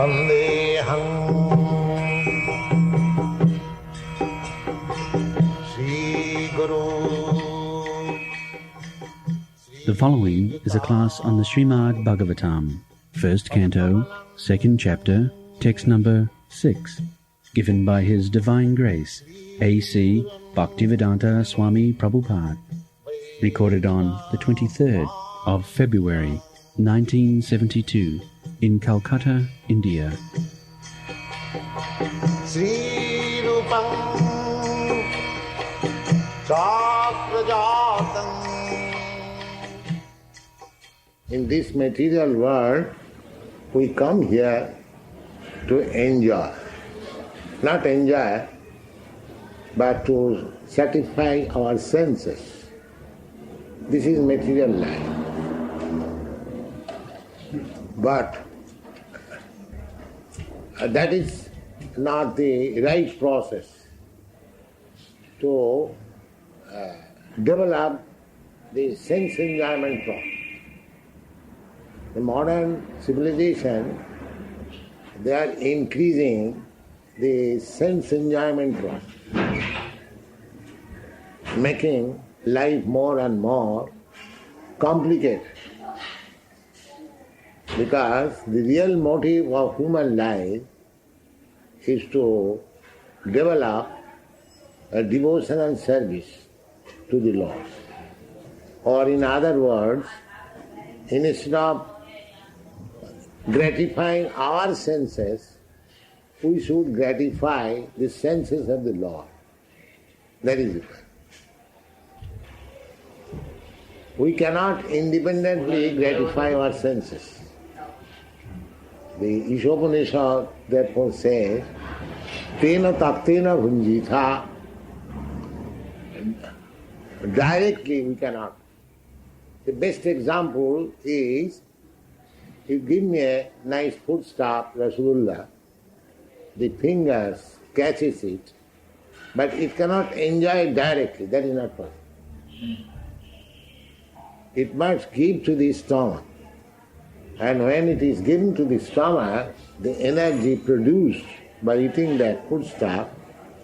Vandeham Sri Guru. The following is a class on the Srimad Bhagavatam, first canto, second chapter, text number 6, given by His Divine Grace, A.C. Bhaktivedanta Swami Prabhupada, recorded on the 23rd of February, 1972, in Calcutta, India. Sri Rupam Chakrajatam. In this material world, we come here to enjoy. Not enjoy, but to satisfy our senses. This is material life. But that is not the right process to develop the sense enjoyment process. The modern civilization, they are increasing the sense enjoyment process, making life more and more complicated. Because the real motive of human life is to develop a devotional service to the Lord. Or in other words, instead of gratifying our senses, we should gratify the senses of the Lord. That is it. We cannot independently gratify our senses. The Ishopanishad therefore says, Tena taktena bhunjitha. Directly we cannot. The best example is, you give me a nice foodstuff, rasgulla, the fingers catches it, but it cannot enjoy it directly. That is not possible. It must give to the stomach. And when it is given to the stomach, the energy produced by eating that foodstuff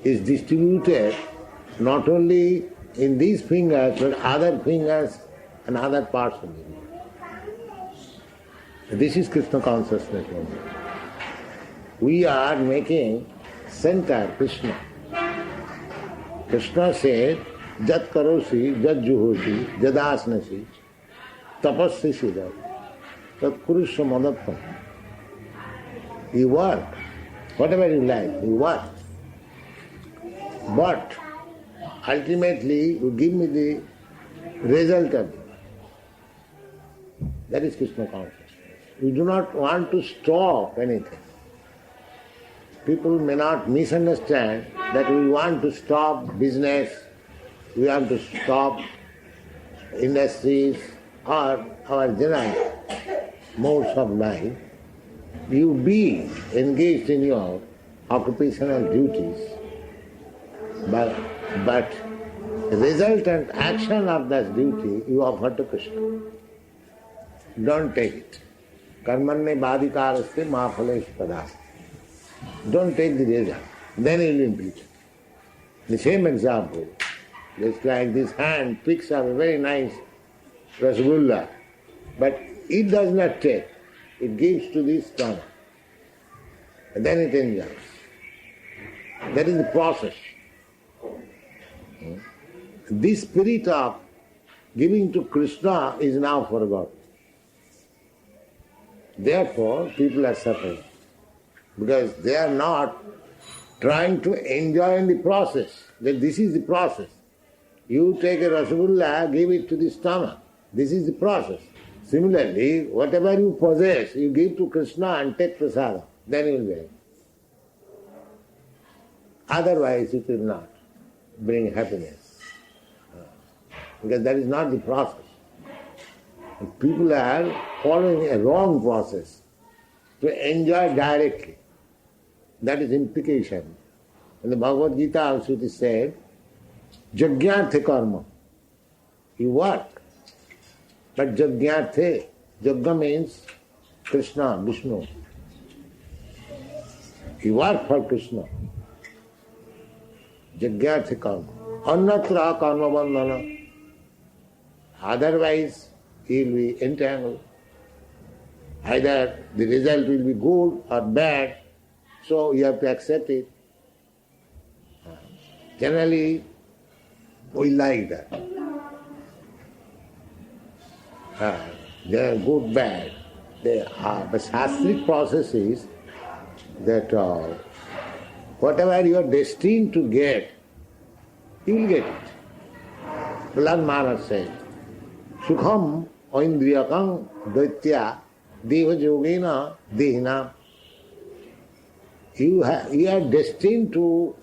is distributed not only in these fingers, but other fingers and other parts of the body. This is Krishna consciousness. We are making center Krishna. Krishna said, Jat karosi, jat juhosi, jadasnasi, tapassi siddha. You work, whatever you like, you work. But ultimately you give me the result of it. That is Krishna consciousness. We do not want to stop anything. People may not misunderstand that we want to stop business, we want to stop industries or our general modes of life. You be engaged in your occupational duties, but resultant action of that duty you offer to Krishna. Don't take it. Karmanne badikaraste ma phalesh padas. Don't take the result. Then you will impeach. The same example, just like this hand picks up a very nice rasgulla, but it does not take. It gives to the stomach. And then it enjoys. That is the process. This spirit of giving to Krishna is now forgotten. Therefore, people are suffering. Because they are not trying to enjoy in the process. That this is the process. You take a rasgulla, give it to the stomach. This is the process. Similarly, whatever you possess, you give to Krishna and take prasada. Then you will be happy. Otherwise, it will not bring happiness. Because that is not the process. And people are following a wrong process to enjoy directly. That is implication. In the Bhagavad Gita also it is said, Jagyarthe karma. You work. But Jagyarthe, Jagya means Krishna, Vishnu. You work for Krishna. Jagyartha karma. Annatra karma bandhana. Otherwise, he will be entangled. Either the result will be good or bad, so you have to accept it. Generally, we like that. They are good, bad. They are. But Shastric process is that whatever you are destined to get, you will get it. Prahlad Maharaj said, Sukham oindriyakam daitya deva yogena dehina. You are destined to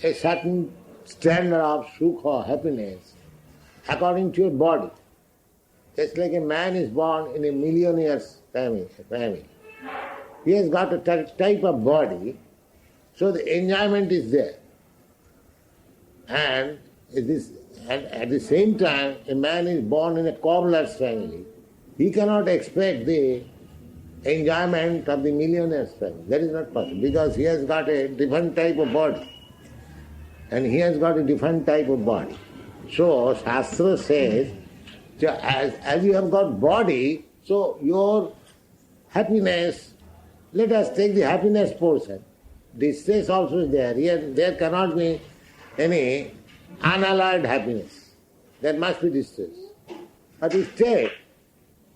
a certain standard of sukha, happiness, according to your body. Just like a man is born in a millionaire's family. He has got a type of body, so the enjoyment is there. And at the same time, a man is born in a cobbler's family. He cannot expect the enjoyment of the millionaire's family. That is not possible, because he has got a different type of body. And he has got a different type of body. So Shastra says, as you have got body, so your happiness, let us take the happiness portion. Distress also is there. Here, there cannot be any unalloyed happiness. There must be distress. But if take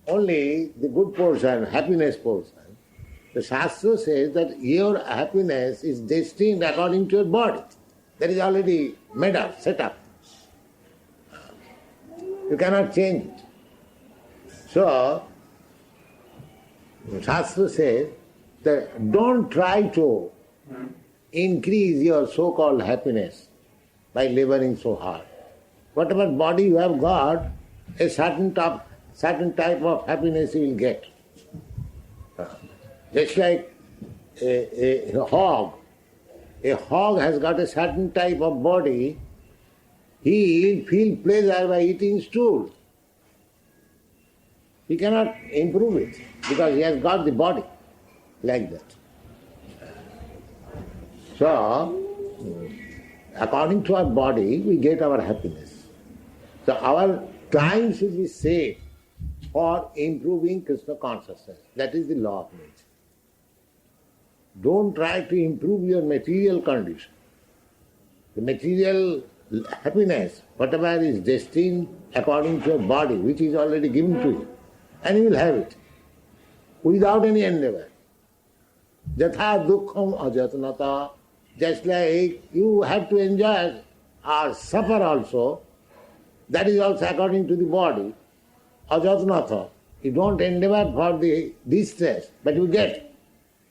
only the good portion, happiness portion, the Shastra says that your happiness is destined according to your body. That is already made up, set up. You cannot change it. So, Shastra says that don't try to increase your so-called happiness by laboring so hard. Whatever body you have got, a certain type of happiness you will get. Just like a hog. A hog has got a certain type of body, he will feel pleasure by eating stool. He cannot improve it because he has got the body like that. So, according to our body, we get our happiness. So our time should be saved for improving Krishna consciousness. That is the law of nature. Don't try to improve your material condition. The material happiness, whatever is destined according to your body, which is already given to you, and you will have it without any endeavor. Jatha dukkham ajatnata. Just like you have to enjoy or suffer also, that is also according to the body. Ajatnata. You don't endeavor for the distress, but you get.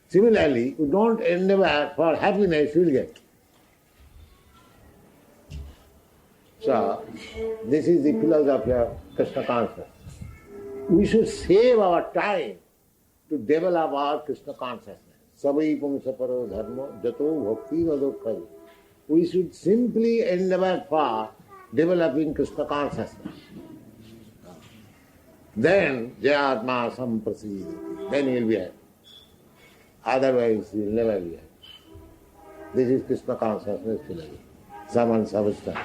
Similarly, you don't endeavor for happiness, you will get. So, this is the philosophy of Krishna consciousness. We should save our time to develop our Krishna consciousness. Savai pumsaparo dharma jato bhakti vadokkhai. We should simply endeavor for developing Krishna consciousness. Then, Jayatma samprasidati. Then you will be happy. Otherwise, you will never be happy. This is Krishna consciousness philosophy. Saman substance.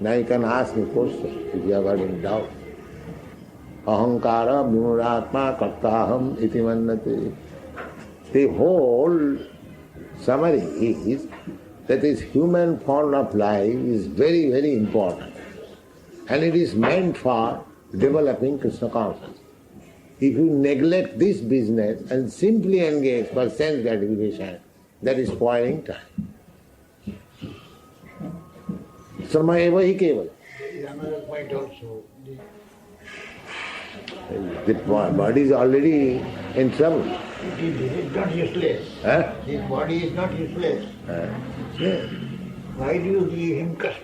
Now you can ask me question if you have got any doubt. Ahankara vimuratma kartaham iti mannate. The whole summary is that this human form of life is very, very important. And it is meant for developing Krishna consciousness. If you neglect this business and simply engage for sense gratification, that is spoiling time. Sarma eva hi keval. Another point also. The body is already in trouble. It is not useless. Huh? His body is not useless. Yeah. Why do you give him cust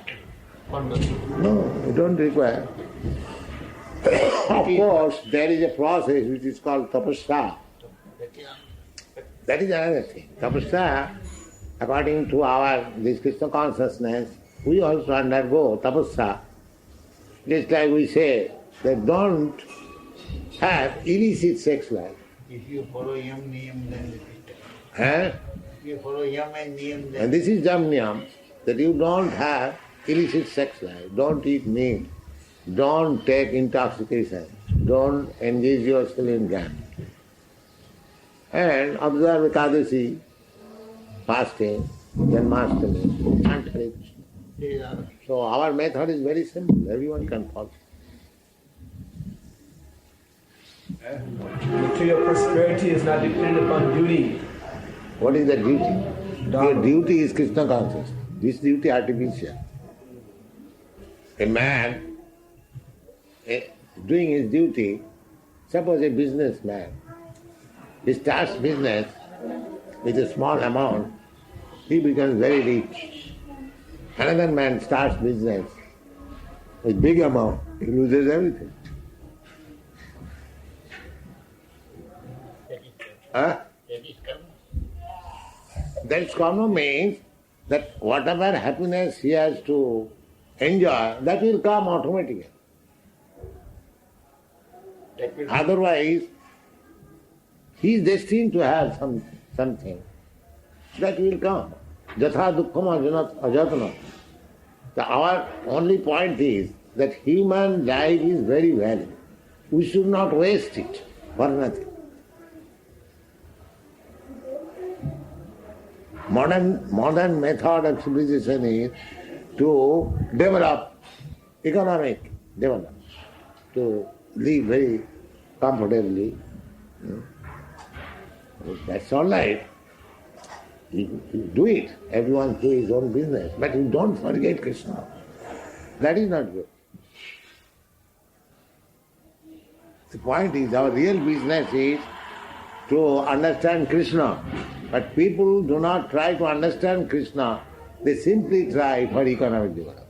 for nothing? No, you don't require. Of course, there is a process which is called tapasya. That is another thing. Tapasya, according to our this Krishna consciousness, we also undergo tapasya. Just like we say that don't have illicit sex life. If you follow yam niyam, then it is Eh? You follow yam and niyam. And this is Jamniyam, that you don't have illicit sex life, don't eat meat, don't take intoxication, don't engage yourself in gambling. And observe Ekadasi, fasting, Janmashtami, chant Hare Krishna. So our method is very simple, everyone can follow. Material prosperity is not dependent upon duty. What is the duty? Your duty is Krishna consciousness. This duty artificial. A man doing his duty, suppose a businessman, he starts business with a small amount, he becomes very rich. Another man starts business with big amount, he loses everything. Huh? That karma means that whatever happiness he has to enjoy, that will come automatically. Otherwise, he is destined to have something. That will come. Jatha dukkham ajatana. Our only point is that human life is very valuable. We should not waste it for nothing. Modern method of civilization is to develop economic development, to live very comfortably. That's all right. You do it. Everyone do his own business. But you don't forget Krishna. That is not good. The point is, our real business is to understand Krishna. But people do not try to understand Krishna. They simply try for economic development.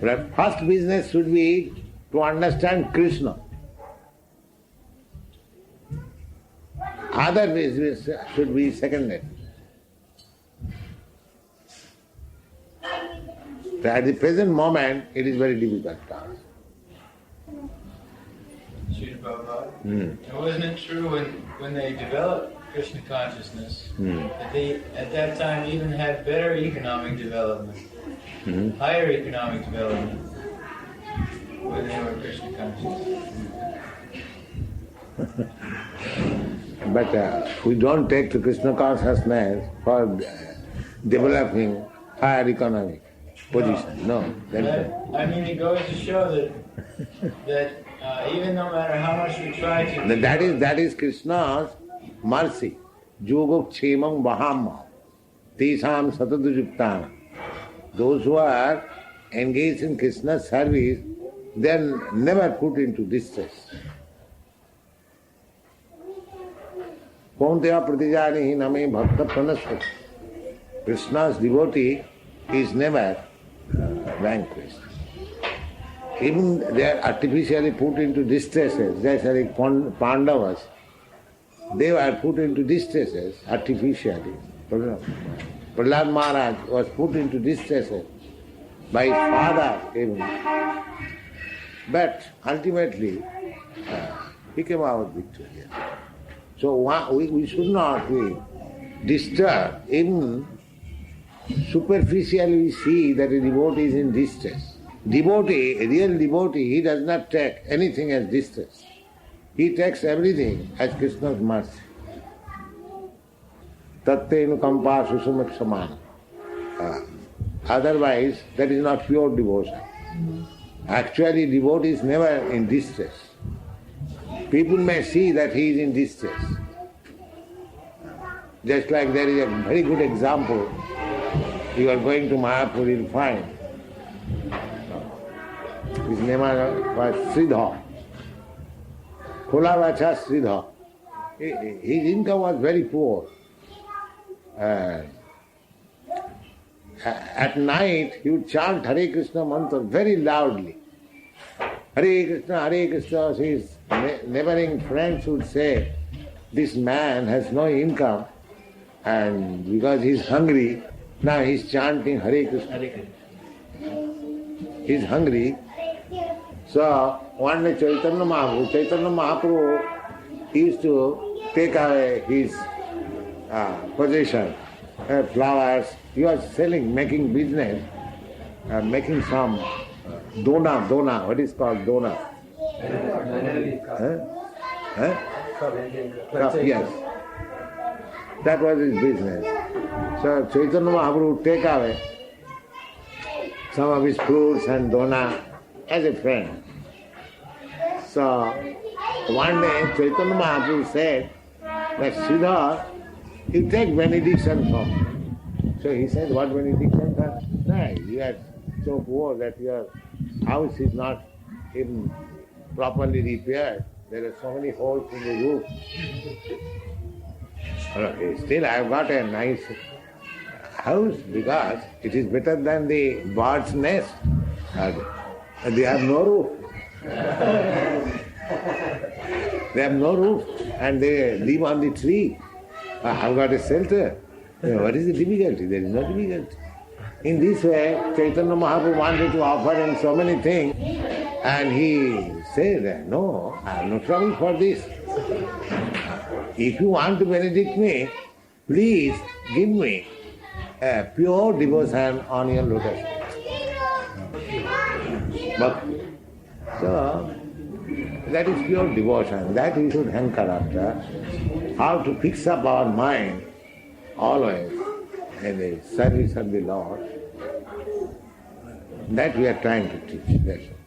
But first business should be to understand Krishna. Other business should be secondary. At the present moment, it is very difficult task. Srila Prabhupada, wasn't it true when they developed Krishna consciousness that they at that time even had better economic development, higher economic development when they were Krishna conscious? But we don't take to Krishna consciousness for developing higher economic position. No. I mean, it goes to show that even no matter how much we try to... That is Krishna's mercy. Yoga kshemam vaham tesam satadujuktam. Those who are engaged in Krishna's service, they are never put into distress. Kaunteya pratijanihi name bhakta pranasya. Krishna's devotee is never vanquished. Even they are artificially put into distresses, just like Pandavas, they were put into distresses artificially. Prahlad Maharaj was put into distresses by his father even. But ultimately, he came out victorious. So we should not be disturbed. Even superficially we see that a devotee is in distress. Devotee, a real devotee, he does not take anything as distress. He takes everything as Krishna's mercy. Tattenu kampa susumak samana. Otherwise, that is not pure devotion. Actually, devotee is never in distress. People may see that he is in distress. Just like there is a very good example. You are going to Mayapur, you will find. His name was Sridhar. Kulavacha Sridhar. His income was very poor. At night he would chant Hare Krishna mantra very loudly. Hare Krishna, Hare Krishna. His neighboring friends would say, this man has no income and because he is hungry, now he is chanting Hare Krishna. He is hungry. So one day Chaitanya Mahaprabhu used to take away his possession, flowers. He was selling, making business, making some dona. What is called dona? Yes. That was his business. So Chaitanya Mahaprabhu would take away some of his fruits and dona as a friend. So one day Chaitanya Mahaprabhu said that Sridhar, you take benediction from me. So he said, what benediction? No, you are so poor that your house is not even properly repaired. There are so many holes in the roof. Still I have got a nice house because it is better than the bird's nest. They have no roof. They have no roof and they live on the tree. I have got a shelter. What is the difficulty? There is no difficulty. In this way, Chaitanya Mahaprabhu wanted to offer him so many things and he said, no, I have no trouble for this. If you want to benedict me, please give me a pure devotion on your lotus. But, so, that is pure devotion. That we should hanker after. How to fix up our mind always in the service of the Lord. That we are trying to teach. That's all.